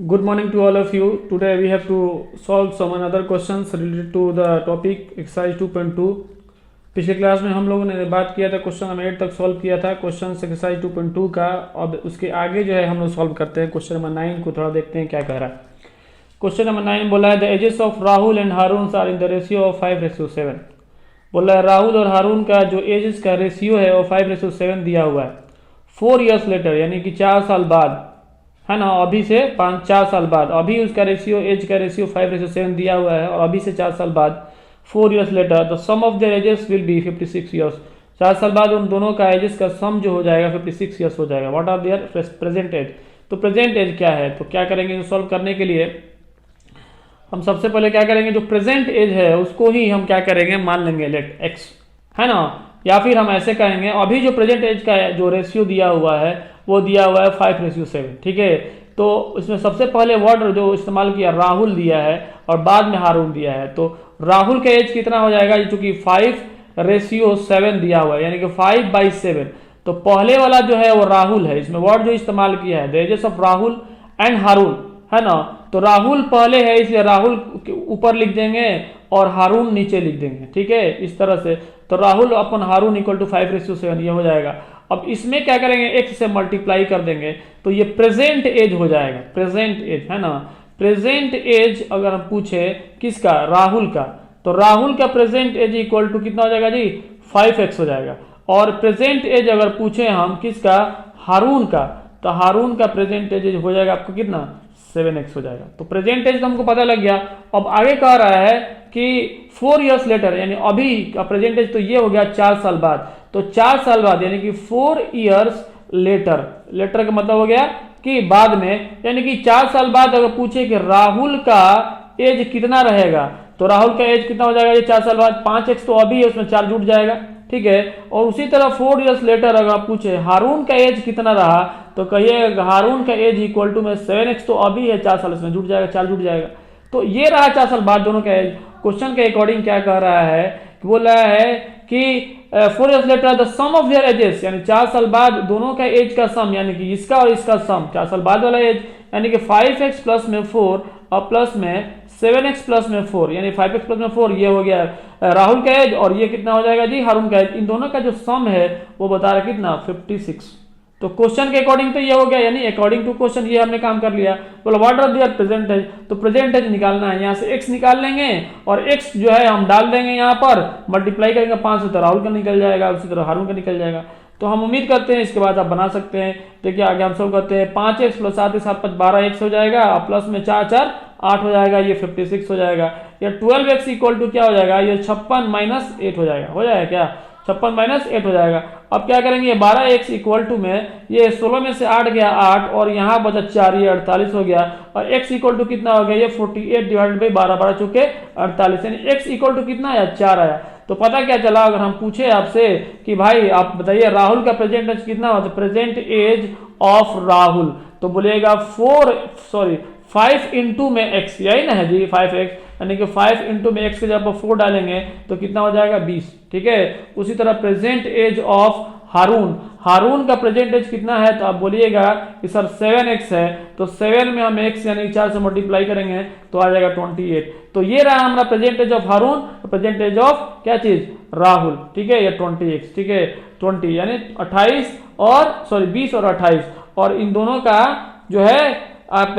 Good morning to all of you. Today we have to solve some another questions related to the topic exercise 2.2. पिछले class में हम लोगों ने बात किया था, क्वेश्चन नंबर 8 तक सॉल्व किया था क्वेश्चन एक्सरसाइज 2.2 का। अब उसके आगे जो है हम लोग सॉल्व करते हैं क्वेश्चन नंबर 9 को, थोड़ा देखते हैं क्या कह रहा है। क्वेश्चन नंबर 9 बोला है the ages of Rahul and Haroon are in the ratio of 5:7। बोला है राहुल और हारून का जो एजेस का रेशियो है वो 5:7 दिया हुआ है। 4 years लेटर यानी कि 4 साल बाद, है ना, अभी से 4 साल बाद, अभी उसका रेशियो, एज का रेशियो 5:7 दिया हुआ है और अभी से 4 साल बाद 4 years later the sum of their ages will be 56 years। 4 साल बाद उन दोनों का एजेस का सम जो हो जाएगा 56 years हो जाएगा। What are their present age, तो प्रेजेंट एज क्या है, तो क्या करेंगे सॉल्व करने के लिए हम सबसे पहले क्या करेंगे, जो प्रेजेंट एज है उसको ही हम क्या करेंगे मान लेंगे लेट एक्स, है ना, या फिर हम ऐसे कहेंगे अभी जो प्रेजेंट एज का जो रेशियो दिया हुआ है वो दिया हुआ है 5:7। ठीक है, तो इसमें सबसे पहले वर्ड जो इस्तेमाल किया राहुल दिया है और बाद में हारून दिया है, तो राहुल का एज कितना हो जाएगा, चूंकि 5:7 दिया हुआ है यानी कि 5/7, तो पहले वाला जो है वो राहुल है। इसमें वर्ड जो इस्तेमाल किया है the ages of Rahul and Haroon, है ना, तो राहुल पहले है इसलिए राहुल के ऊपर लिख देंगे और हारून नीचे लिख देंगे। ठीक है, इस तरह से, तो राहुल अपन हारून इक्वल टू 5:7 ये हो जाएगा। अब इसमें क्या करेंगे, x से मल्टीप्लाई कर देंगे तो ये प्रेजेंट एज हो जाएगा। प्रेजेंट एज, है ना, प्रेजेंट एज अगर हम पूछे किसका, राहुल का, तो राहुल का प्रेजेंट एज इक्वल टू कितना हो जाएगा जी, 5x हो जाएगा। और प्रेजेंट एज अगर पूछे हम किसका, हारून का, तो हारून का प्रेजेंट एज हो जाएगा आपको कितना, 7x हो जाएगा। तो प्रेजेंट एज तो हमको पता लग गया। अब आगे कह रहा है कि 4 years लेटर यानी अभी का प्रेजेंट एज, तो ये हो गया 4 साल बाद, तो 4 साल बाद यानी कि 4 years लेटर, लेटर का मतलब हो गया कि बाद में, यानी कि 4 साल बाद अगर पूछे कि राहुल का एज कितना रहेगा, तो राहुल का एज कितना हो जाएगा ये 4 साल बाद, 5x तो अभी है उसमें 4 जुट जाएगा। ठीक है, और उसी तरह 4 years लेटर अगर आप पूछे हारून का एज कितना रहा, तो कहिए हारून का एज इक्वल टू में 7x तो अभी है 4 साल, इसमें जुट जाएगा, 4 जुट जाएगा। तो ये रहा 4 साल बाद दोनों का एज। क्वेश्चन के अकॉर्डिंग क्या कह रहा है, बोल रहा है कि 4 years later the sum of their ages, यानी 4 साल बाद दोनों का एज का सम, यानी कि इसका और इसका सम, 4 साल बाद वाला एज, यानी कि 5x प्लस में 4 और प्लस में 7x प्लस में 4, यानी 5x प्लस में 4 ये हो गया राहुल का एज, और ये कितना हो जाएगा जी हारून का एज। इन दोनों का जो सम है वो बता रहा है कितना, 56। तो क्वेश्चन के अकॉर्डिंग तो ये हो गया, यानी अकॉर्डिंग टू क्वेश्चन ये हमने काम कर लिया। बोला what are their present age, तो प्रेजेंट एज निकालना है, यहाँ से x निकाल लेंगे और x जो है हम डाल देंगे यहाँ पर, मल्टीप्लाई करेंगे 5 से, तो राहुल का निकल जाएगा, उसी तरह हारून का निकल जाएगा। तो हम उम्मीद करते हैं इसके बाद आप बना सकते हैं। देखिए आगे हम सब करते हैं, 5x प्लस 7 7 5 12x हो जाएगा, प्लस में 4 4 8 हो जाएगा, ये 56 हो जाएगा। ये 12x इक्वल टू क्या हो जाएगा, ये 56 - 8 हो जाएगा, हो जाएगा क्या, 56 - 8 हो जाएगा। अब क्या करेंगे, 12x इक्वल टू में ये 16 में से 8 गया 8 और यहाँ बचा 4, ये 48 हो गया, और x इक्वल टू कितना हो गया, ये 48 डिवाइडेड बाई 12, 12 चुके 48, यानी x इक्वल टू कितना आया, 4 आया। तो पता क्या चला, अगर हम पूछे आपसे कि भाई आप बताइए राहुल का प्रेजेंट एज कितना होता है, प्रेजेंट एज ऑफ राहुल, तो बोलिएगा 5 इंटू में x, यही ना है जी 5x, यानी कि 5 इंटू में x के जब 4 डालेंगे तो कितना हो जाएगा 20। ठीक है, उसी तरह प्रेजेंट एज ऑफ हारून, हारून का प्रेजेंट एज कितना है, तो आप बोलिएगा कि सर 7x है, तो 7 में हम x यानी 4 से मल्टीप्लाई करेंगे तो आ जाएगा 28। तो ये रहा हमारा present age of Haroon, present age of क्या चीज, राहुल। ठीक है, ये 20x, ठीक है 20 यानी 28 और 20 और 28, और इन दोनों का जो है आप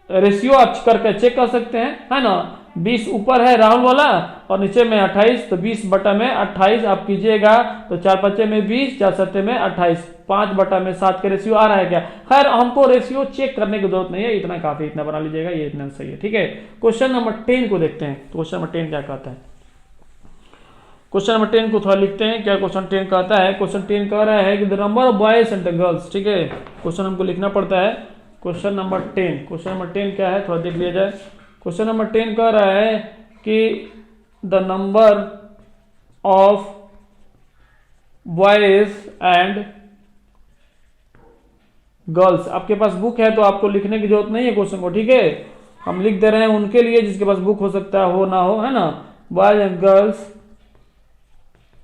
रेशियो आप करके चेक कर सकते हैं, है ना, 20 ऊपर है राहुल वाला और नीचे में 28, तो 20 बटा में 28 आप कीजिएगा तो 4 5 में 20, 4 7 में 28, 5 बटा में 7 के रेशियो आ रहा है क्या। खैर हमको रेशियो चेक करने की जरूरत नहीं है, इतना काफी, इतना बना लीजिएगा, ये इतना सही है। ठीक है, क्वेश्चन नंबर 10 को देखते हैं। क्वेश्चन नंबर 10 क्या कहता है, क्वेश्चन नंबर 10 को थोड़ा लिखते हैं, क्या क्वेश्चन 10 कहता है। क्वेश्चन 10 कह रहा है कि the number of boys and girls, ठीक है, क्वेश्चन हमको लिखना पड़ता है। क्वेश्चन नंबर 10, क्वेश्चन नंबर 10 क्या है थोड़ा देख लिया जाए। क्वेश्चन नंबर 10 कह रहा है कि the number of boys and girls, आपके पास बुक है तो आपको लिखने की जरूरत नहीं है क्वेश्चन को, ठीक है, हम लिख दे रहे हैं उनके लिए जिसके पास बुक हो सकता है हो ना हो, है ना। Boys and girls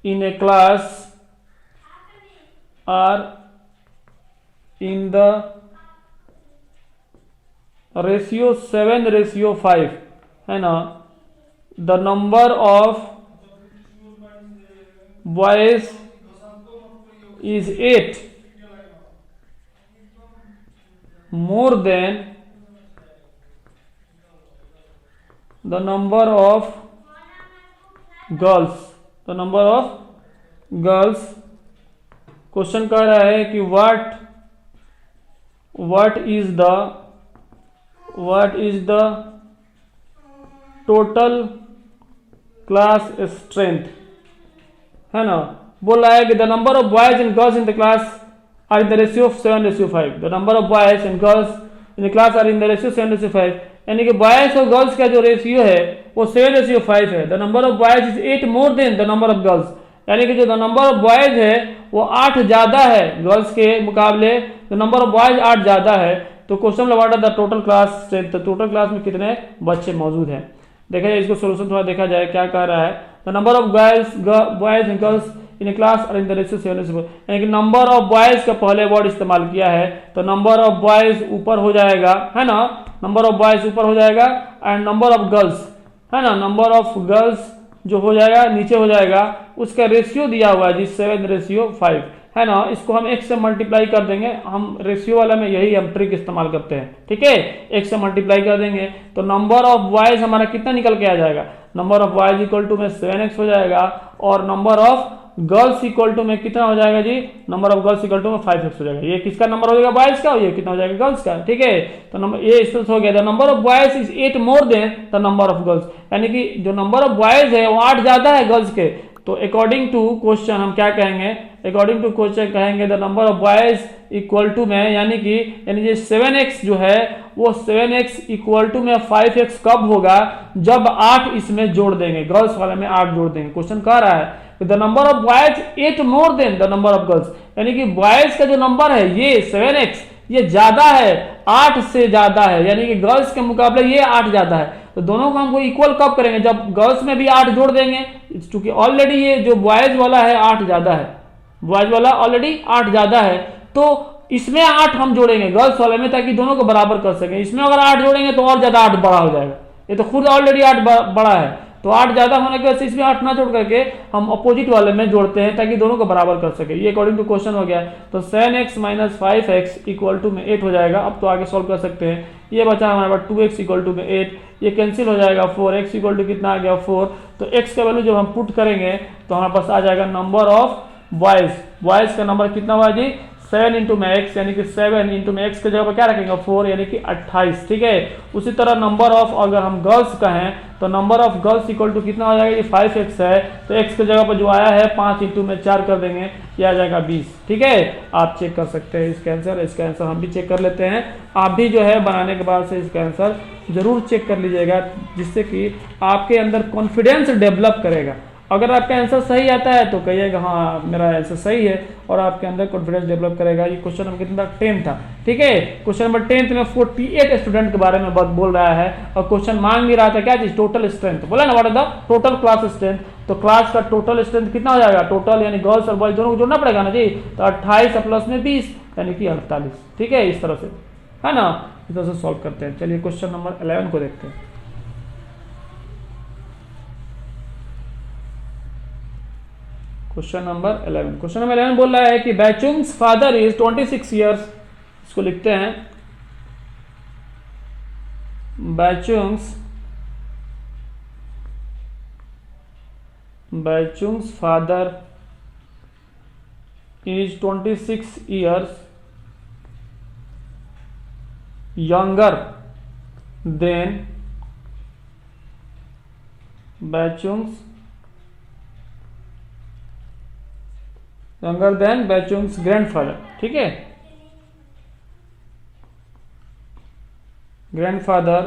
in a class are in the ratio 7:5 है ना, the number of boys is 8 more than the number of girls, the number of girls। Question कह रहा है कि what is the total class strength, है ना। बोल रहा है कि the number of boys and girls in the class are in the ratio of 7:5। the number of boys and girls in the class are in the ratio 7:5, यानी कि boys और girls का जो रेशियो है वो 7:5 है। The number of boys is 8 more than the number of girls, यानी कि जो द नंबर ऑफ बॉयज है वो 8 ज्यादा है गर्ल्स के मुकाबले, द नंबर ऑफ बॉयज 8 ज्यादा है। तो question what are the total class strength, total class में कितने बच्चे मौजूद हैं। देखा जाए इसको सोल्यूशन थोड़ा देखा जाए क्या कह रहा है। The number of boys and girls in class और इन द रेशियो 7:5, यानी कि नंबर ऑफ बॉयज का पहले वर्ड इस्तेमाल किया है तो नंबर ऑफ बॉयज ऊपर हो जाएगा, है ना, नंबर ऑफ बॉयज ऊपर हो जाएगा एंड नंबर ऑफ गर्ल्स, है ना, नंबर ऑफ गर्ल्स जो हो जाएगा नीचे हो जाएगा। उसका रेशियो दिया हुआ है जी 7:5, है ना। इसको हम x से मल्टीप्लाई कर देंगे, हम रेशियो वाला में यही हम ट्रिक इस्तेमाल करते हैं, ठीक है। x से मल्टीप्लाई कर देंगे तो नंबर ऑफ बॉयज हमारा कितना निकल के आ जाएगा, number of boys equal to में 7x हो जाएगा और number of girls equal to में कितना हो जाएगा जी, number of girls equal to में 5x हो जाएगा। ये किसका नंबर हो जाएगा, बॉयज का, और ये कितना हो जाएगा, गर्ल्स का, ठीक है। तो नंबर ये इस तरह से हो गया, the number of boys is 8 more than the number of girls, यानी कि जो नंबर ऑफ बॉयज है वो 8 ज्यादा है गर्ल्स के। तो अकॉर्डिंग टू क्वेश्चन हम क्या कहेंगे, अकॉर्डिंग टू क्वेश्चन कहेंगे the number of boys equal to में, यानी 7x जो है वो 7x इक्वल टू में 5x कब होगा, जब 8 इसमें जोड़ देंगे, गर्ल्स वाले में 8 जोड़ देंगे। क्वेश्चन कह रहा है the number of boys 8 more than the number of girls, यानी कि बॉयज का जो नंबर है ये 7x ये ज्यादा है, 8 से ज्यादा है, यानी कि गर्ल्स के मुकाबले ये 8 ज्यादा है। तो दोनों को हमको इक्वल कब करेंगे, जब गर्ल्स में भी 8 जोड़ देंगे, क्योंकि ऑलरेडी ये जो बॉयज वाला है 8 ज्यादा है, बॉयज वाला ऑलरेडी 8 ज्यादा है, तो इसमें 8 हम जोड़ेंगे गर्ल्स वाले में ताकि दोनों को बराबर कर सकें। इसमें अगर 8 जोड़ेंगे तो और ज्यादा 8 बड़ा हो जाएगा, ये तो खुद ऑलरेडी 8 बड़ा है, तो 8 ज्यादा होने की वजह से इसमें 8 ना जोड़ करके हम अपोजिट वाले में जोड़ते हैं ताकि दोनों को बराबर कर सके। ये अकॉर्डिंग टू क्वेश्चन हो गया। तो 7x minus 5x equal to में 8 हो जाएगा। अब तो आगे सॉल्व कर सकते हैं। ये बचा हमारे पास 2x इक्वल टू में 8, ये कैंसिल हो जाएगा 4x इक्वल टू कितना आ गया 4। तो x का वैल्यू जब हम पुट करेंगे तो हमारे पास आ जाएगा नंबर ऑफ बॉयज, बॉयज का नंबर कितना हुआ जी 7 इंटू में x, यानी कि 7 इंटू में x के जगह पर क्या रखेंगे 4, यानी कि 28, ठीक है। उसी तरह नंबर ऑफ अगर हम गर्ल्स का है तो number of girls equal to कितना हो जाएगा, ये 5x है, तो x के जगह पर जो आया है 5 इंटू में 4 कर देंगे, ये आ जाएगा 20, ठीक है। आप चेक कर सकते हैं इसका आंसर हम भी चेक कर लेते हैं। आप भी जो है बनाने के बाद से इसका आंसर जरूर चेक कर लीजिएगा, जिससे कि आपके अंदर कॉन्फिडेंस डेवलप करेगा। अगर आपका आंसर सही आता है तो कहिएगा हाँ मेरा आंसर सही है, और आपके अंदर कॉन्फिडेंस डेवलप करेगा। ये क्वेश्चन नंबर कितना 10 था, ठीक है। क्वेश्चन नंबर 10 में 48 स्टूडेंट के बारे में बोल रहा है, और क्वेश्चन मांग भी रहा था क्या चीज, टोटल स्ट्रेंथ, बोला ना what is the total class strength. तो क्लास का टोटल स्ट्रेंथ कितना हो जाएगा, टोटल यानी गर्ल्स और बॉयज दोनों को जोड़ना पड़ेगा ना जी। तो 28 प्लस में 20 यानी कि 48, ठीक है। इस तरह से है ना, इस तरह से सॉल्व करते हैं। चलिए क्वेश्चन नंबर 11 को देखते हैं। क्वेश्चन नंबर 11 बोल रहा है कि बैचुंग्स फादर इज 26 ईयर्स। इसको लिखते हैं, Bhaichung's father is 26 years younger than Bachung's grandfather, ठीक है। grandfather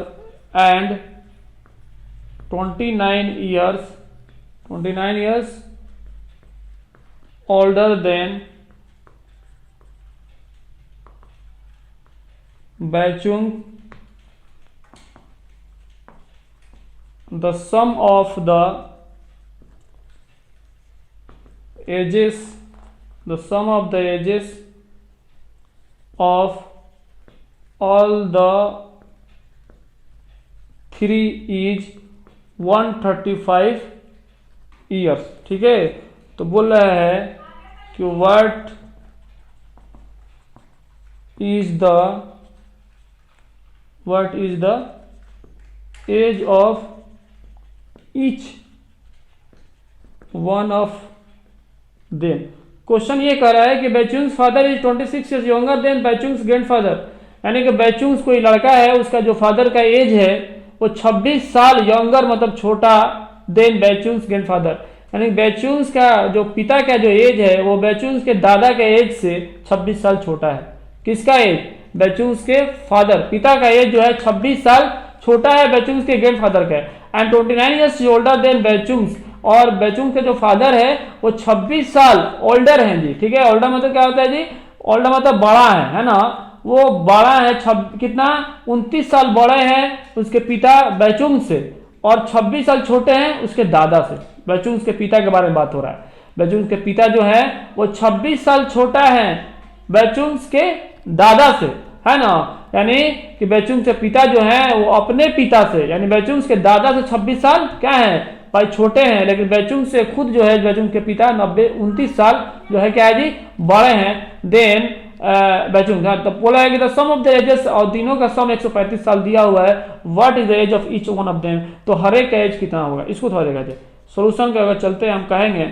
and 29 years older than Bachung. The sum of the ages of all the 3 is 135 years. ठीक है, तो बोल रहा है कि what is the age of each one of them. Question ये कह रहा है कि Bhaichung's father is 26 years younger than Bhaichung's grandfather, यानी कि बैचुंग्स कोई लड़का है, उसका जो फादर का एज है वो 26 साल यंगर मतलब छोटा देन बैचुंग्स ग्रैंडफादर, यानी बैचुंग्स का जो पिता का जो एज है वो बैचुंग्स के दादा के एज से 26 साल छोटा है। किसका एज? बैचुंग्स के फादर, पिता का एज जो है 26 साल छोटा है बैचुंग्स के ग्रैंडफादर का, एंड 29 ईयर्स ओल्डर देन बैचुंग्स, और बैचुंग्स के जो फादर है वो 26 साल ओल्डर हैं जी। ठीक है, ओल्डर मतलब क्या होता है जी? ओल्डर मतलब बड़ा है ना, वो बड़ा है कितना 29 साल बड़े हैं उसके पिता बैचुंग्स से, और 26 साल छोटे हैं उसके दादा से। बैचुंग्स के पिता के बारे में बात हो रहा है। बैचुंग्स के पिता जो है वो 26 साल छोटा है बैचुंग्स के दादा से, है ना, यानी कि बैचुंग्स के पिता जो है वो अपने पिता से, यानी बैचुंग्स के दादा से 26 साल क्या है भाई छोटे हैं, लेकिन बैचुंग्स से खुद जो है बैचुंग्स के पिता 29 साल जो है क्या है जी बड़े हैं देन बैचुंग्स। तो बोला है कि the sum of the ages, और तीनों का सम 135 साल दिया हुआ है। What is the age of each one of them, तो हर एक का एज कितना होगा, इसको थोड़ा देखा जाए। सोल्यूशन के अगर चलते हैं हम कहेंगे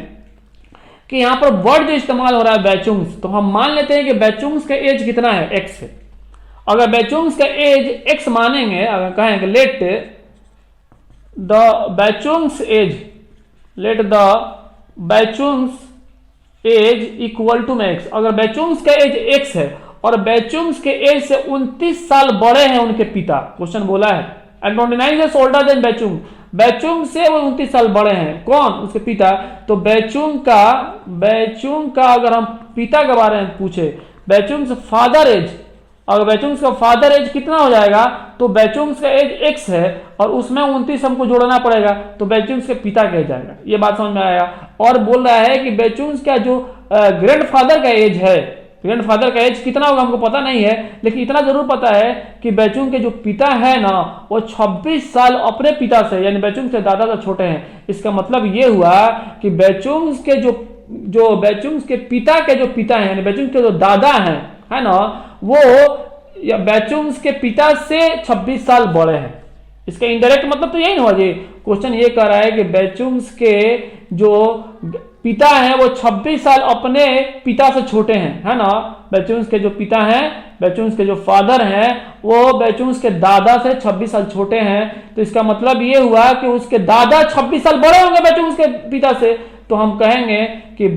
कि यहाँ पर वर्ड जो इस्तेमाल हो रहा है बैचुंग्स, तो हम मान लेते हैं कि बैचुंग्स का एज कितना है एक्स है। अगर बैचुंग्स का एज एक्स मानेंगे, अगर कहेंगे let the Bhaichung's age equal to x, अगर बैचुंग्स का एज एक्स है और बैचुंग्स के एज से 29 साल बड़े हैं उनके पिता, क्वेश्चन बोला है, and 29 years older than Baichung से वो 29 साल बड़े हैं, कौन? उसके पिता। तो बैचुंग का अगर हम पिता के बारे में पूछे, बैचुंग्स फादर एज, अगर बैचुंग्स का फादर एज कितना हो जाएगा, तो बैचुंग्स का एज एक्स है और उसमें 29 हमको जोड़ना पड़ेगा, तो बैचुंग्स के पिता कह जाएगा। ये बात समझ में आया। और बोल रहा है कि बैचुंग्स का जो ग्रैंडफादर का एज है, ग्रैंडफादर का एज कितना होगा हमको पता नहीं है, लेकिन इतना जरूर पता है कि बैचुंग के जो पिता है ना वो 26 साल अपने पिता से, यानी बैचुंग से दादा से छोटे हैं। इसका मतलब ये हुआ कि बैचुंग के जो बैचुंग के पिता के जो पिता हैं, यानी बैचुंग के जो दादा हैं, है ना, वो बैचुंग के पिता से 26 साल बड़े हैं। इसका इनडायरेक्ट मतलब तो यही ना हुआ जी। क्वेश्चन ये कह रहा है कि बैचुंग्स के जो पिता हैं वो 26 साल अपने पिता से छोटे हैं, है ना। बैचुंग्स के जो पिता हैं, बैचुंग्स के जो फादर हैं, वो बैचुंग्स के दादा से 26 साल छोटे हैं। तो इसका मतलब ये हुआ कि उसके दादा 26 साल बड़े होंगे बैचुंग्स के पिता से। तो हम कहेंगे कि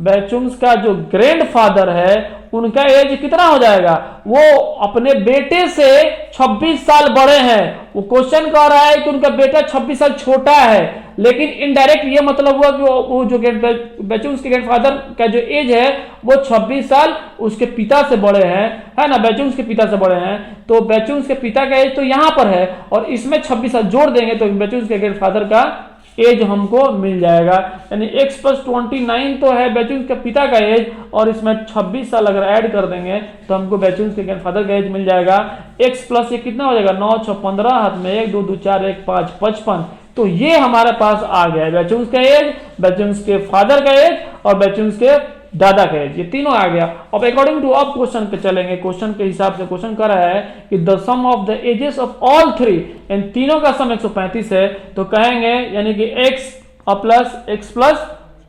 बैचुंग्स का जो ग्रैंडफादर है उनका एज कितना हो जाएगा, वो अपने बेटे से 26 साल बड़े हैं। वो क्वेश्चन कह रहा है कि उनका बेटा 26 साल छोटा है, लेकिन इनडायरेक्ट ये मतलब हुआ कि वो जो बैचुंग्स के ग्रैंडफादर का जो एज है वो 26 साल उसके पिता से बड़े हैं, है ना, बैचुंग्स के पिता से बड़े हैं। तो बैचुंग्स के पिता का एज तो यहां पर है और इसमें 26 साल जोड़ देंगे तो बैचुंग्स के ग्रैंडफादर का एज हमको मिल जाएगा। यानी x + 29 तो है बैचुंग्स के पिता का एज, और इसमें 26 साल अगर ऐड कर देंगे तो हमको बैचुंग्स के ग्रैंडफादर का एज मिल जाएगा। x प्लस ये कितना हो जाएगा, 9 × 6 = 15, हाथ में 1 2 2 4 1 5 55। तो ये हमारे पास आ गया है बैचुंग्स का एज, बैचुंग्स के फादर का एज और बैचुंग्स के दादा का एज, ये तीनों आ गया। अब अकॉर्डिंग टू अब क्वेश्चन पे चलेंगे। क्वेश्चन के हिसाब से क्वेश्चन कर रहा है कि the sum of the ages of all three, इन तीनों का सम 135 है। तो कहेंगे यानी कि x +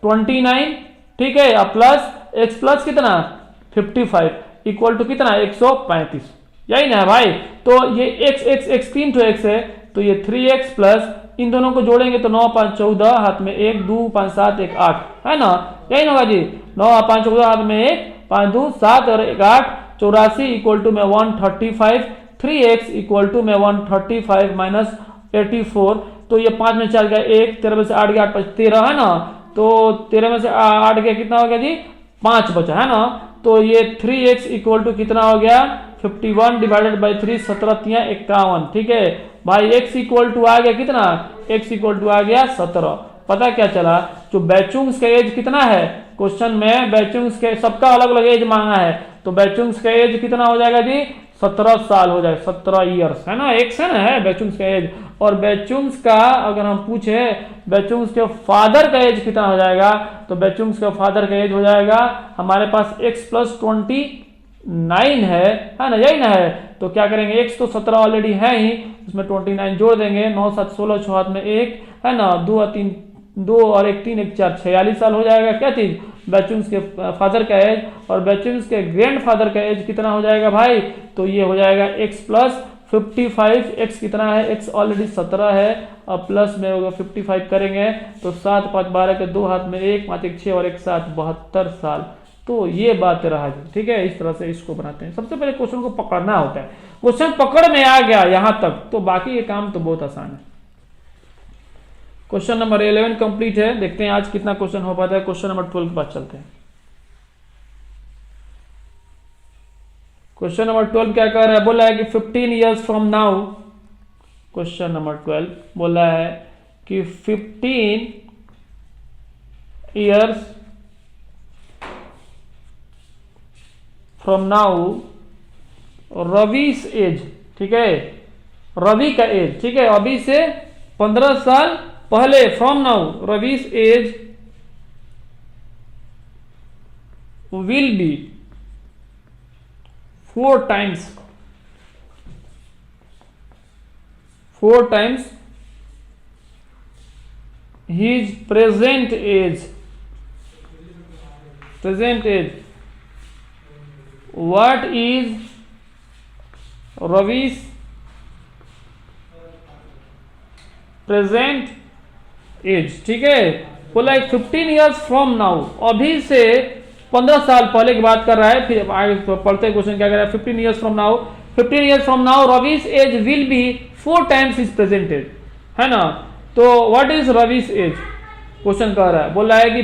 29, ठीक है, प्लस x प्लस कितना 55 इक्वल टू कितना 135, यही ना है भाई। तो ये x 3 तो x है, तो ये 3x प्लस इन दोनों को जोड़ेंगे तो 9 × 5 = 14, हाथ में 1 2 5 7 1 8, है ना, यही ना होगा जी। 9 × 5 = 14, हाथ में 1 5 2 7 और 1 8, 84 इक्वल टू में 135, 3x इक्वल टू में 135 माइनस 84। तो ये 5 में 4 गया 1, 13 में से 8 गया 8 5 13, है ना। तो 13 में से 8 गया कितना हो गया जी 5 बचा, है ना। तो ये 3x इक्वल टू कितना हो गया 51 डिवाइडेड बाई 3, 17 × 3 = 51, ठीक है भाई। x इक्वल टू आ गया कितना, x इक्वल टू आ गया 17। पता क्या चला, जो बैचुंग्स का एज कितना है, क्वेश्चन में बैचुंग्स के सबका अलग अलग एज मांगा है, तो बैचुंग्स का एज कितना हो जाएगा जी 17 साल हो जाए, 17 ईयर्स, है ना, एक्स है ना, है बैचुंग्स का एज। और बैचुंग्स का अगर हम पूछे बैचुंग्स के फादर का एज कितना हो जाएगा, तो बैचुंग्स का फादर का एज हो जाएगा हमारे पास x + 29 है ना, यही ना है। तो क्या करेंगे, x तो 17 ऑलरेडी है ही, उसमें 29 जोड़ देंगे, 9 7 16, 6 हाथ में 1 है ना, 2 3 2 और 1 3 1 4 46 साल हो जाएगा। क्या चीज, बैचुंग्स के फादर का एज। और बैचुंग्स के ग्रैंड फादर का एज कितना हो जाएगा भाई, तो ये हो जाएगा x + 55, x कितना है, x ऑलरेडी 17 है, और प्लस में होगा 55 करेंगे तो 7 5 12 के 2 हाथ में 1 5 1 6 और 1 7 72 साल। तो ये बात रहा, ठीक है। इस तरह से इसको बनाते हैं। सबसे पहले क्वेश्चन को पकड़ना होता है, क्वेश्चन पकड़ में आ गया यहां तक तो बाकी ये काम तो बहुत आसान है। क्वेश्चन नंबर 11 कंप्लीट है। देखते हैं आज कितना क्वेश्चन हो पाता है। क्वेश्चन नंबर 12 के पास चलते हैं। क्वेश्चन नंबर 12 क्या कह रहा है, बोला है कि 15 years from now. Question number 12 बोला है कि 15 years from now Ravi's as, ठीक है, रवि का एज, ठीक है, अभी से 15 साल पहले, from now Ravi's age will be 4 times his present age. What is Ravi's present age, ठीक है। बोला 15 ईयर्स फ्रॉम नाउ, अभी से 15 साल पहले की बात कर रहा है। फिर आगे पढ़ते क्वेश्चन क्या कर रहा है, 15 years from now, 15 years from now Ravi's age will be 4 times his present age, है ना। तो what is Ravi's age, question कह रहा है, बोल रहा है कि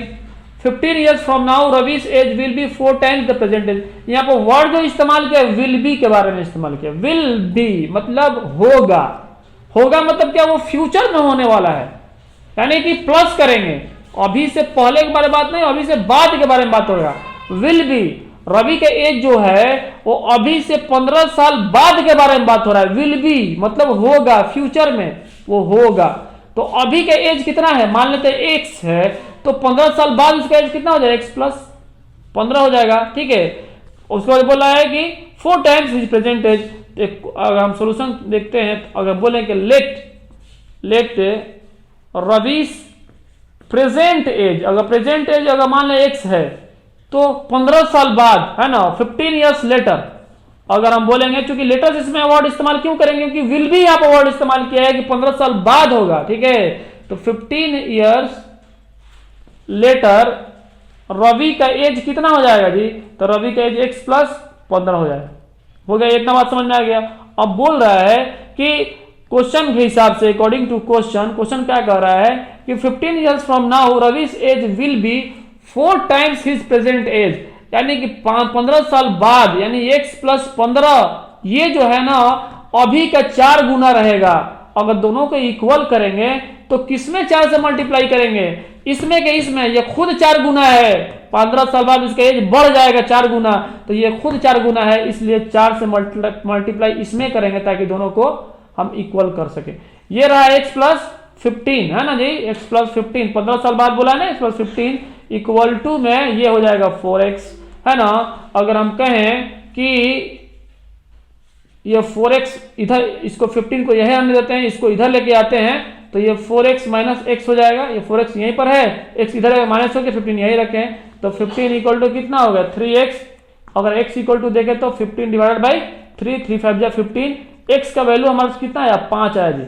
15 years from now Ravi's age will be 4 times the present age. यहाँ पर वर्ड जो इस्तेमाल किया विल बी के बारे में इस्तेमाल किया। विल बी मतलब होगा, होगा मतलब क्या, वो फ्यूचर में होने वाला है, यानी कि प्लस करेंगे, अभी से पहले के बारे में बात नहीं, अभी से बाद के बारे में बात होगा। विल बी, रवि का एज जो है वो अभी से 15 साल बाद के बारे में बात हो रहा है। विल बी मतलब होगा, फ्यूचर में वो होगा। तो अभी का एज कितना है, मान लेते हैं एक्स है, तो 15 साल बाद उसका एज कितना हो जाएगा, एक्स + 15 हो जाएगा, ठीक है। उसके बाद बोला है कि 4 times हिज प्रेजेंट एज। अगर हम सोल्यूशन देखते हैं, अगर बोले कि लेट रवी's प्रेजेंट एज, अगर प्रेजेंट एज अगर मान लें एक्स है तो 15 साल बाद, है ना, 15 ईयर्स लेटर अगर हम बोलेंगे, क्योंकि लेटर इसमें वर्ड इस्तेमाल क्यों करेंगे, क्योंकि विल भी यहां पर वर्ड इस्तेमाल किया है कि 15 साल बाद होगा, ठीक है। तो 15 ईयर्स लेटर रवि का एज कितना हो जाएगा जी, तो रवि का एज x + 15 हो जाएगा। हो गया, इतना बात समझ में आ गया। अब बोल रहा है कि क्वेश्चन के हिसाब से, अकॉर्डिंग टू क्वेश्चन क्या कह रहा है कि 15 years from now Ravi's age will be 4 times his present age, यानी कि 15 साल बाद, यानी x + 15 ये जो है ना अभी का 4 गुना रहेगा। अगर दोनों को इक्वल करेंगे तो किसमें 4 से मल्टीप्लाई करेंगे, इसमें के इसमें, ये खुद 4 गुना है, 15 साल बाद उसका एज बढ़ जाएगा 4 गुना, तो ये खुद 4 गुना है, इसलिए 4 से मल्टीप्लाई इसमें करेंगे ताकि दोनों को हम इक्वल कर सके। ये रहा x + 15, है ना जी, x + 15, 15 साल बाद बोला ना, x + 15 इक्वल टू में ये हो जाएगा 4x, है ना। अगर हम कहें कि ये 4x इधर, इसको 15 को यही आने देते हैं, इसको इधर लेके आते हैं, तो ये 4x - x हो जाएगा। ये 4x यहीं पर है, x इधर है, माइनस होकर 15 यही रखें, तो 15 = कितना हो गया, 3x। अगर x = देखें तो 15 / 3, 3 5 = 15, x का वैल्यू हमारे कितना आया, 5 आया जी,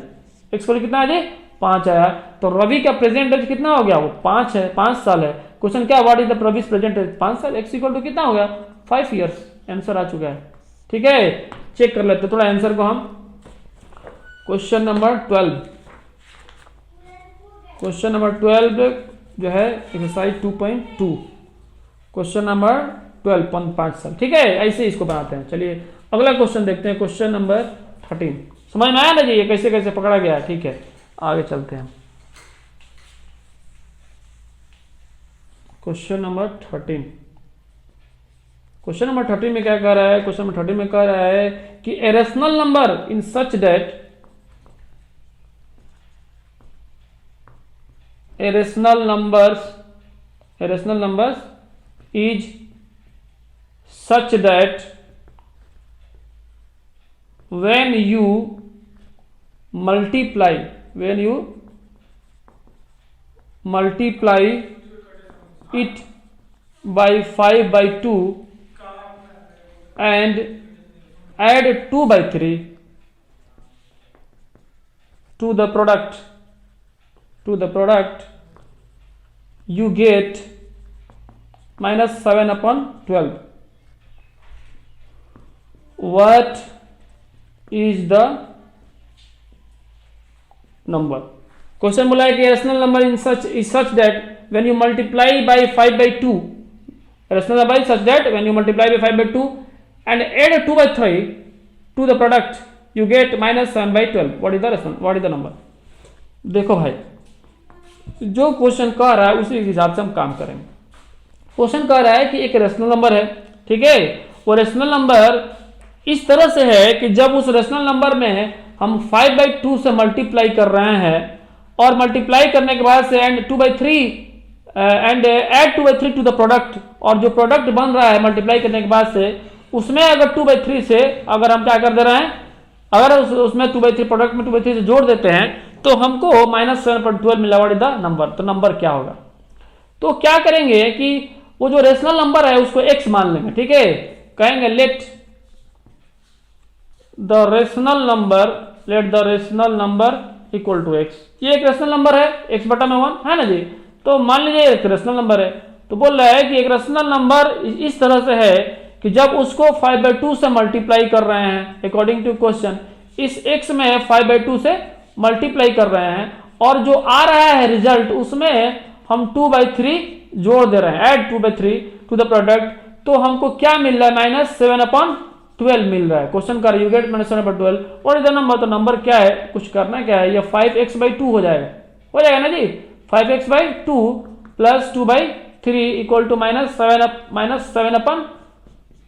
x को कितना आया जी, 5 आया। तो रवि का प्रेजेंट एज कितना हो गया, वो 5 है, 5 साल है। क्वेश्चन क्या, what is the Ravi's present age, 5 साल, x = कितना हो गया, 5 ईयर्स। आंसर आ चुका है, ठीक है। चेक कर लेते थोड़ा आंसर को हम। क्वेश्चन नंबर 12, क्वेश्चन नंबर 12 जो है एक्सरसाइज 2.2, क्वेश्चन नंबर 12 5 साल, ठीक है। ऐसे इसको बनाते हैं। चलिए अगला क्वेश्चन देखते हैं, क्वेश्चन नंबर 13। समझ में आया ना जी, ये कैसे कैसे पकड़ा गया, ठीक है। आगे चलते हैं, क्वेश्चन नंबर 13। क्वेश्चन नंबर 30 में क्या कह रहा है, क्वेश्चन नंबर 30 में कह रहा है कि a rational number in such that a rational numbers is such that when you multiply it by 5/2 and add 2/3 to the product, you get -7/12. What is the number? Question बोला है कि rational number in such that when you multiply by 5/2, rational number is such that when you multiply by 5/2 and add 2/3 to the product you get -7/12. What is the number? देखो भाई, जो question कह रहा है उसी हिसाब से हम काम करेंगे. क्वेश्चन कह रहा है कि एक रेशनल नंबर है, ठीक है. वो रेशनल नंबर इस तरह से है कि जब उस रेशनल नंबर में हम 5/2 से मल्टीप्लाई कर रहे हैं और मल्टीप्लाई करने के बाद से and 2/3 and add 2/3 to the product, और जो प्रोडक्ट बन रहा है मल्टीप्लाई करने के बाद से उसमें अगर 2/3 से अगर हम क्या कर दे रहे हैं, अगर उसमें 2/3 प्रोडक्ट में 2/3 से जोड़ देते हैं तो हमको -7/12 मिला. What is the number? तो नंबर क्या होगा? तो क्या करेंगे कि वो जो रेशनल नंबर है उसको x मान लेंगे, ठीक है. कहेंगे let the rational number equal to x. ये एक रेशनल नंबर है, x/1 है ना जी. तो मान लीजिए एक रेशनल नंबर है, तो बोल रहा है कि एक रेशनल नंबर इस तरह से है कि जब उसको 5/2 से मल्टीप्लाई कर रहे हैं, अकॉर्डिंग टू क्वेश्चन इस x में 5/2 से मल्टीप्लाई कर रहे हैं और जो आ रहा है रिजल्ट उसमें हम 2/3 जोड़ दे रहे हैं, ऐड 2/3 टू द प्रोडक्ट, तो हमको क्या मिल रहा है? -7/12 मिल रहा है. क्वेश्चन का यू गेट -7/12. और इधर नंबर, तो नंबर क्या है, कुछ करना क्या है, ये 5x/2 हो जाएगा ना जी. 5x/2 प्लस 2/3 इक्वल टू -7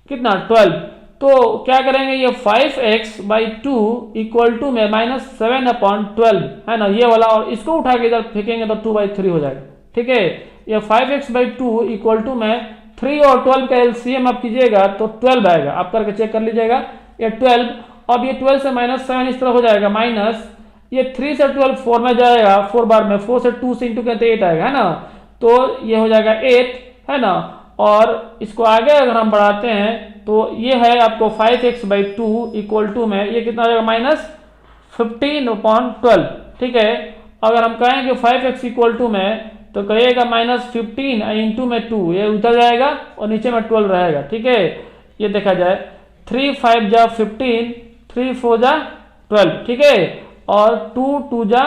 कितना 12. तो क्या करेंगे, ये 5x/2 इक्वल टू में -7/12 है ना, ये वाला, और इसको उठा के इधर फेंकेंगे तो 2/3 हो जाएगा, ठीक है. ये 5x/2 इक्वल टू में 3 और 12 का एलसीएम आप कीजिएगा तो 12 आएगा. आप करके चेक कर लीजिएगा, ये 12. अब ये 12 से -7 इस तरह हो जाएगा, माइनस ये 3 से 12 4 में जाएगा, 4 बार में 4 से 2 से इंटू करते 8 आएगा, है ना. तो ये हो जाएगा 8, है ना. और इसको आगे अगर हम बढ़ाते हैं तो ये है आपको 5x/2 इक्वल टू में ये कितना हो जाएगा, -15/12, ठीक है. अगर हम कहें कि 5x इक्वल टू में तो कहिएगा -15 इंटू में 2, ये उतर जाएगा और नीचे में 12 रहेगा, ठीक है. ये देखा जाए 3 5 जा 15, 3 4 जा 12, ठीक है. और 2 2 जा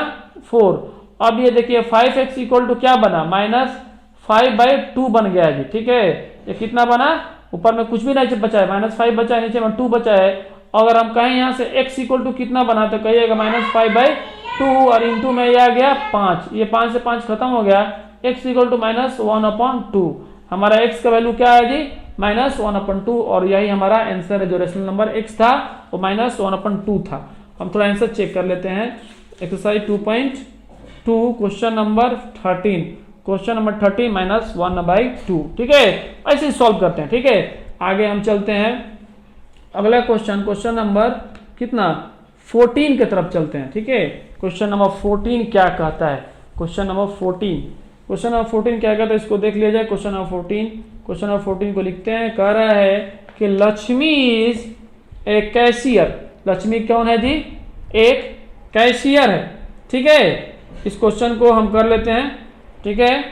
4. अब ये देखिए 5x इक्वल टू क्या बना, -5/2 बन गया जी, ठीक है. ये कितना बना, ऊपर में कुछ भी नहीं बचा है, -5 बचा है, नीचे में 2 बचा है. अगर हम कहें यहाँ से x इक्वल टू कितना बना तो कहिएगा -5/2 और इंटू में ये आ गया 5, ये 5 से 5 खत्म हो गया, x इक्वल टू -1/2. हमारा x का वैल्यू क्या है जी, -1/2. और यही हमारा आंसर है. जो रेशनल नंबर x था वो -1/2 था. हम थोड़ा आंसर चेक कर लेते हैं. Exercise 2.2 question number 13, question number 30 -1/2, ठीक है. ऐसे ही सॉल्व करते हैं, ठीक है. आगे हम चलते हैं अगला क्वेश्चन, क्वेश्चन नंबर कितना 14 की तरफ चलते हैं, ठीक है. क्वेश्चन नंबर 14 क्या कहता है, क्वेश्चन नंबर 14 क्या कहता है, इसको देख लिया जाए. क्वेश्चन नंबर 14 को लिखते हैं. कह रहा है कि Lakshmi is a cashier. Lakshmi कौन है जी, एक कैशियर है, ठीक है. इस क्वेश्चन को हम कर लेते हैं, ठीक है.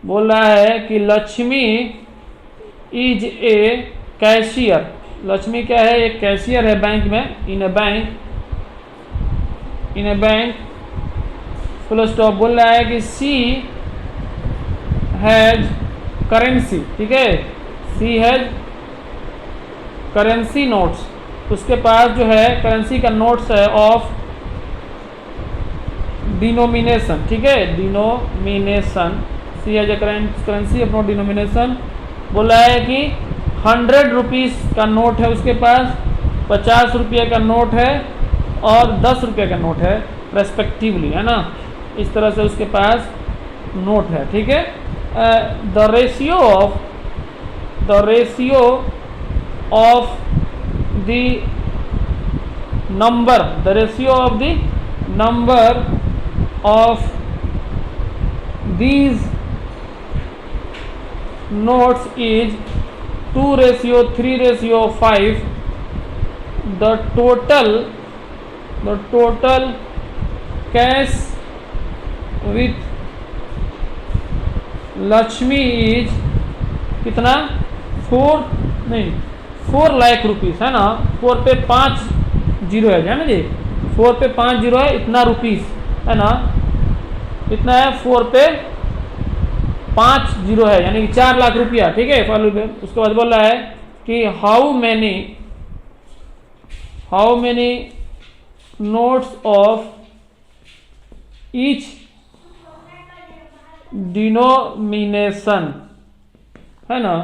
बोल रहा है कि Lakshmi is a cashier. Lakshmi क्या है, एक कैशियर है बैंक में, इन ए बैंक फुल स्टॉप. बोल रहा है कि सी हैज करेंसी, ठीक है. सी हैज करेंसी नोट्स. उसके पास जो है करेंसी का नोट्स है ऑफ डिनोमिनेशन, ठीक है. Denomination, C has a currency of no denomination. बोला है कि 100 रुपीस का नोट है उसके पास, 50 रुपये का नोट है और 10 रुपये का नोट है रेस्पेक्टिवली, है ना। इस तरह से उसके पास नोट है, ठीक है। The ratio of the number of these notes is 2:3:5. The total cash with Lakshmi is कितना 4 लाख रुपीस, है ना। 4 पे 5 जीरो है ना जी, 4 पे 5 जीरो है, इतना रुपीस है ना, इतना है। 4 पे 5 जीरो है, यानी कि 4 लाख रुपया, ठीक है। उसके बाद बोल रहा है कि how many notes of each denomination, है ना,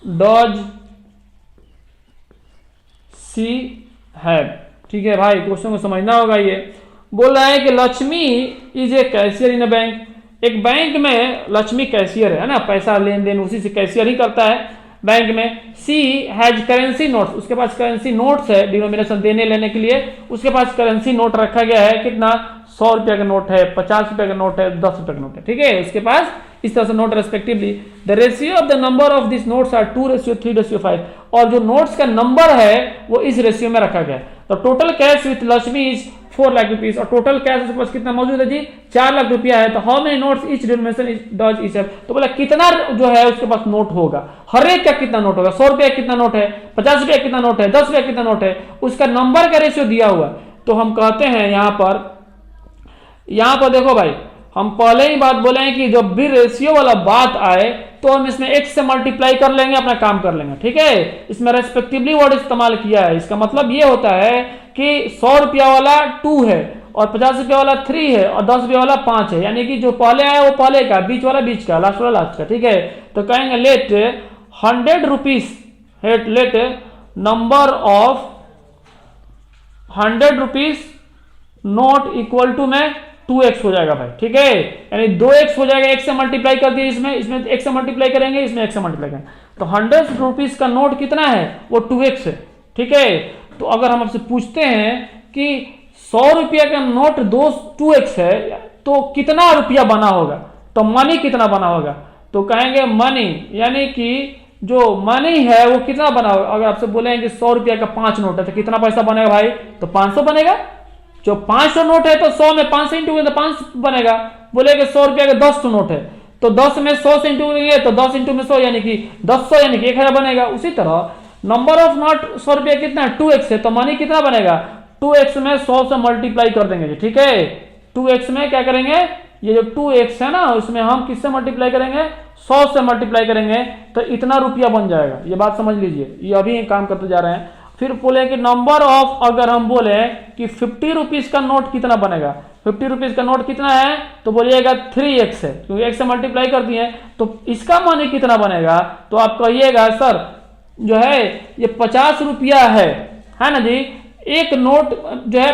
डॉज सी हैव, ठीक है भाई। क्वेश्चन को समझना होगा। ये बोल रहा है कि Lakshmi is a cashier in a bank. एक बैंक में लक्ष्मी कैशियर है ना, पैसा लेन देन उसी से कैशियर ही करता है बैंक में। सी हैज करेंसी नोट्स, उसके पास करेंसी नोट्स है डिनोमिनेशन देने लेने के लिए। उसके पास करेंसी नोट रखा गया है, कितना 100 रुपया का नोट है, 50 रुपया का नोट है, 10 रुपया का नोट है, ठीक है। उसके पास इस तरह से note respectively. The ratio of the number of this notes are 2:3:5, और जो नोट्स का नंबर है वो इस रेशियो में रखा गया है। तो total cash with Lakshmi is 4 lakh rupees, और टोटल कैश उसके पास कितना मौजूद है जी 4 लाख रुपया है। तो how many notes each denomination does each have, तो बोला कितना जो है उसके पास नोट होगा, हर एक का कितना नोट होगा। 100 रुपया कितना नोट है, 50 रुपया कितना नोट है, 10 रुपया कितना नोट है, उसका नंबर का रेशियो दिया हुआ। तो हम कहते हैं यहां पर देखो भाई, हम पहले ही बात बोले हैं कि जब भी रेशियो वाला बात आए तो हम इसमें x से मल्टीप्लाई कर लेंगे, अपना काम कर लेंगे, ठीक है। इसमें रेस्पेक्टिवली वर्ड इस्तेमाल किया है। इसका मतलब ये होता है कि 100 रुपया वाला 2 है और 50 रुपया वाला 3 है और 10 रुपया वाला 5 है, यानी कि जो पहले आया वो पहले का, बीच वाला बीच का, लास्ट वाला लास्ट का, ठीक है। तो कहेंगे let 100 rupees, let number of 100 rupees note equal to में 2x हो जाएगा भाई, ठीक है। यानी 2x हो जाएगा, x से मल्टीप्लाई कर दिए, इसमें x से मल्टीप्लाई करेंगे, इसमें x से मल्टीप्लाई करेंगे। तो 100 रुपीस का नोट कितना है, वो 2x है, ठीक है। तो अगर हम आपसे पूछते हैं कि 100 रुपया का नोट 2x है तो कितना रुपया बना होगा, तो मनी कितना बना होगा, तो कहेंगे मनी, यानी कि जो मनी है वो कितना बना होगा। अगर आपसे बोलेंगे 100 रुपया का 5 नोट है तो कितना पैसा बनेगा भाई, तो 500 बनेगा। जो 500 नोट है तो 100 में 5 से इंटू करेंगे तो 5 बनेगा। बोलेगे 100 रुपया का 10 नोट है तो 10 में 100 से इंटू करेंगे तो 10 इंटू में 100 यानी कि 1000 यानी कि 1000 बनेगा। उसी तरह नंबर ऑफ नोट 100 रुपया कितना है 2x है, तो मनी कितना बनेगा, 2x में 100 से मल्टीप्लाई कर देंगे जी, ठीक है। 2x में क्या करेंगे, ये जो 2x है ना उसमें हम किससे मल्टीप्लाई करेंगे, 100 से मल्टीप्लाई करेंगे, तो इतना रुपया बन जाएगा। ये बात समझ लीजिए, ये अभी काम करते जा रहे हैं। फिर बोले कि नंबर ऑफ, अगर हम बोले कि 50 रुपीज का नोट कितना बनेगा, 50 रुपीज का नोट कितना है, तो बोलिएगा 3x है, क्योंकि x से मल्टीप्लाई कर दिए, तो इसका मनी कितना बनेगा, तो आप कहिएगा सर जो है ये 50 रुपया है ना जी। एक नोट जो है,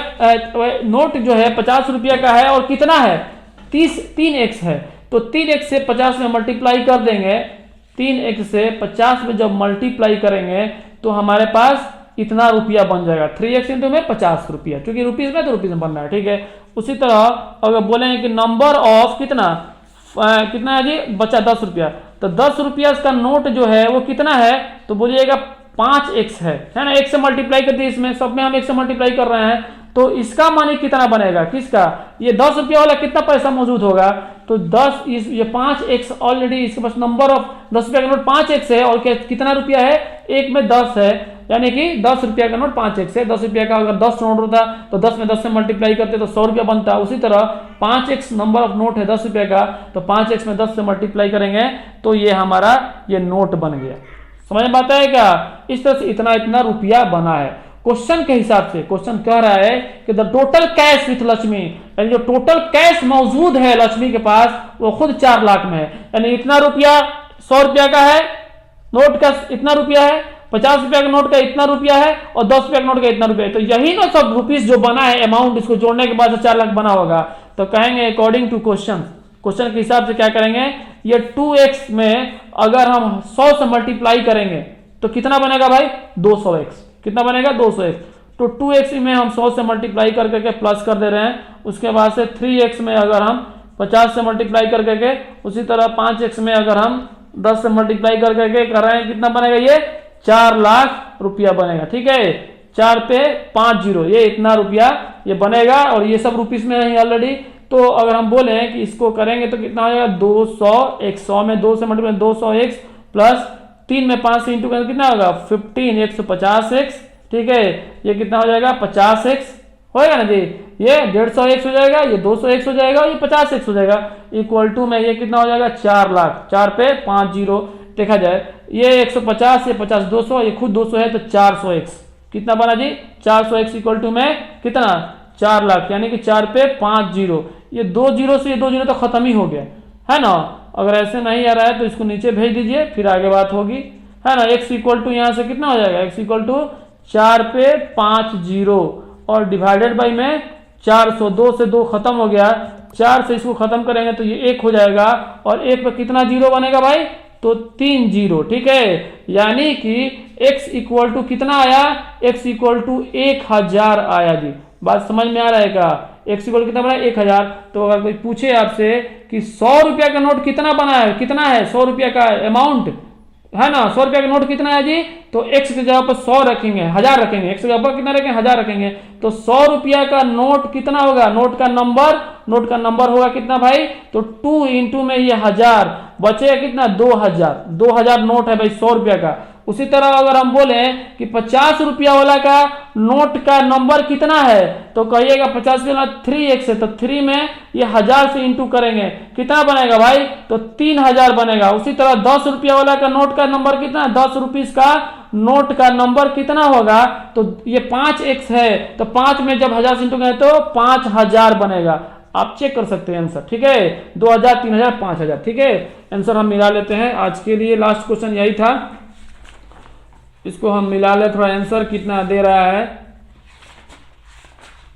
नोट जो है 50 रुपया का है और कितना है 3x है, तो 3x से 50 में मल्टीप्लाई कर देंगे, 3x से 50 में जब मल्टीप्लाई करेंगे तो हमारे पास इतना रुपया बन जाएगा, 3x इंटू में 50 रुपया, क्योंकि रुपीज में तो रुपीज में बन रहा है, ठीक है। उसी तरह अगर बोलेंगे कि नंबर ऑफ कितना है जी, बचा 10 रुपया, तो 10 रुपया का नोट जो है वो कितना है, तो बोलिएगा 5x है ना। x से मल्टीप्लाई कर दिए, इसमें सब में हम x से मल्टीप्लाई कर रहे हैं, तो इसका मानी कितना बनेगा, किसका, ये 10 रुपया वाला कितना पैसा मौजूद होगा, तो 10 ये 5x ऑलरेडी इसके पास नंबर ऑफ 10 रुपया का नोट 5x है और कितना रुपया है, एक में 10 है, यानी कि 10 रुपया का नोट 5x है। 10 रुपया का अगर 10 नोट होता तो 10 में 10 से मल्टीप्लाई करते तो 100 रुपया बनता। उसी तरह 5x नंबर ऑफ नोट है 10 रुपया का, तो 5x में 10 से मल्टीप्लाई करेंगे तो ये हमारा ये नोट बन गया। समझ में आता है क्या, इस तरह से इतना रुपया बना है। क्वेश्चन के हिसाब से क्वेश्चन कह रहा है कि the total cash with Lakshmi, यानी जो टोटल कैश मौजूद है लक्ष्मी के पास वो खुद 4 लाख में है, यानी इतना रुपया 100 रुपया का है नोट का इतना रुपया है, 50 रुपया का नोट का इतना रुपया है और 10 रुपया का नोट का इतना रुपया है। तो यही ना सब रुपीस जो बना है अमाउंट, इसको जोड़ने के बाद 4 लाख बना होगा। तो कहेंगे अकॉर्डिंग टू क्वेश्चन के हिसाब से क्या करेंगे, ये 2x में अगर हम 100 से मल्टीप्लाई करेंगे तो कितना बनेगा भाई, 200x। कितना बनेगा, 200x। तो 2x में हम 100 से मल्टीप्लाई कर करके प्लस कर दे रहे हैं। उसके बाद से 3x में अगर हम 50 से मल्टीप्लाई कर करके, उसी तरह 5x में अगर हम 10 से मल्टीप्लाई कर करके कर रहे हैं, कितना बनेगा, ये 4 लाख रुपया बनेगा। ठीक है, 4 पे 5 जीरो, ये इतना रुपया ये बनेगा और ये सब रुपीस में है ऑलरेडी। तो अगर हम बोले कि इसको करेंगे तो कितना हो जाएगा, 200x, 100 में 2 से मल्टीप्लाई 200x प्लस 3 में 5 से इंटू कितना होगा 15, 150x। ठीक है, ये कितना हो जाएगा 50x होएगा ना जी, ये 150x हो जाएगा, ये 200x हो जाएगा, ये 50x हो जाएगा। इक्वल टू में ये कितना हो जाएगा 4 लाख, 4 पे 5 जीरो। देखा जाए ये 150, ये 50, 200, ये खुद 200 है तो 400x कितना बना जी, 400x इक्वल टू में कितना 4 लाख, यानी कि 4 पे 5 जीरो। ये 2 जीरो से ये 2 जीरो तो खत्म ही हो गया है ना। अगर ऐसे नहीं आ रहा है तो इसको नीचे भेज दीजिए, फिर आगे बात होगी, है ना। x इक्वल टू यहाँ से कितना हो जाएगा, x इक्वल टू 4 पे 5 जीरो और डिवाइडेड बाई में 400, 2 से 2 खत्म हो गया, 4 से इसको खत्म करेंगे तो ये 1 हो जाएगा और 1 पे कितना जीरो बनेगा भाई, तो 3 जीरो। ठीक है, यानी कि x इक्वल टू कितना आया, x इक्वल टू 1000 आया जी। बात समझ में आ रहा है का, x इक्वल कितना बना 1000। तो अगर कोई पूछे आपसे कि 100 रुपया का नोट कितना बना है, कितना है 100 रुपया का अमाउंट है ना, 100 रुपया का नोट कितना है जी, तो x की जगह पर 100 रखेंगे, 1000 रखेंगे, x की जगह पर कितना रखेंगे 1000 रखेंगे। तो 100 रुपया का नोट कितना होगा, नोट का नंबर होगा कितना भाई, तो 2 इंटू में ये 1000 बचेगा कितना 2000 नोट है भाई 100 रुपया का। उसी तरह अगर हम बोले कि 50 रुपया वाला का नोट का नंबर कितना है, तो कहिएगा 50 वाला 3x है, तो 3 में ये 1000 से इंटू करेंगे कितना बनेगा भाई, तो 3000 बनेगा। उसी तरह 10 रुपया वाला का नोट का नंबर कितना है, 10 रुपीस का नोट का नंबर कितना होगा, तो ये 5x है, तो 5 में जब 1000 से इंटू करें तो 5000 बनेगा। आप चेक कर सकते हैं आंसर। ठीक है, 2000, 3000, 5000। ठीक है, आंसर हम मिला लेते हैं। आज के लिए लास्ट क्वेश्चन यही था, इसको हम मिला ले थोड़ा। आंसर कितना दे रहा है,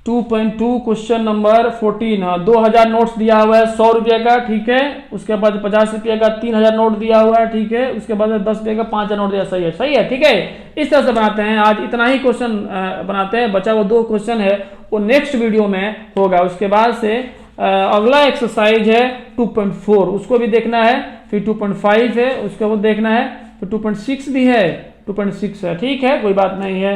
2.2 क्वेश्चन नंबर 14। हाँ, 2000 नोट्स दिया हुआ है 100 रुपये का। ठीक है, उसके बाद 50 रुपये का 3000 नोट दिया हुआ है। ठीक है, उसके बाद 10 रुपये का 5000 नोट दिया। सही है, सही है। ठीक है, इस तरह से बनाते हैं। आज इतना ही क्वेश्चन बनाते हैं, बचा वो 2 क्वेश्चन है वो नेक्स्ट वीडियो में होगा। उसके बाद से अगला एक्सरसाइज है 2.4, उसको भी देखना है। फिर 2.5 है, उसको वो देखना है। फिर 2.6 भी है, 2.6 है। ठीक है, कोई बात नहीं है।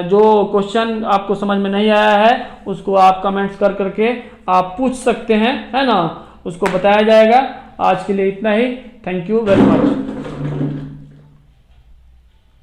जो क्वेश्चन आपको समझ में नहीं आया है उसको आप कमेंट्स कर करके आप पूछ सकते हैं, है ना, उसको बताया जाएगा। आज के लिए इतना ही। Thank you very much.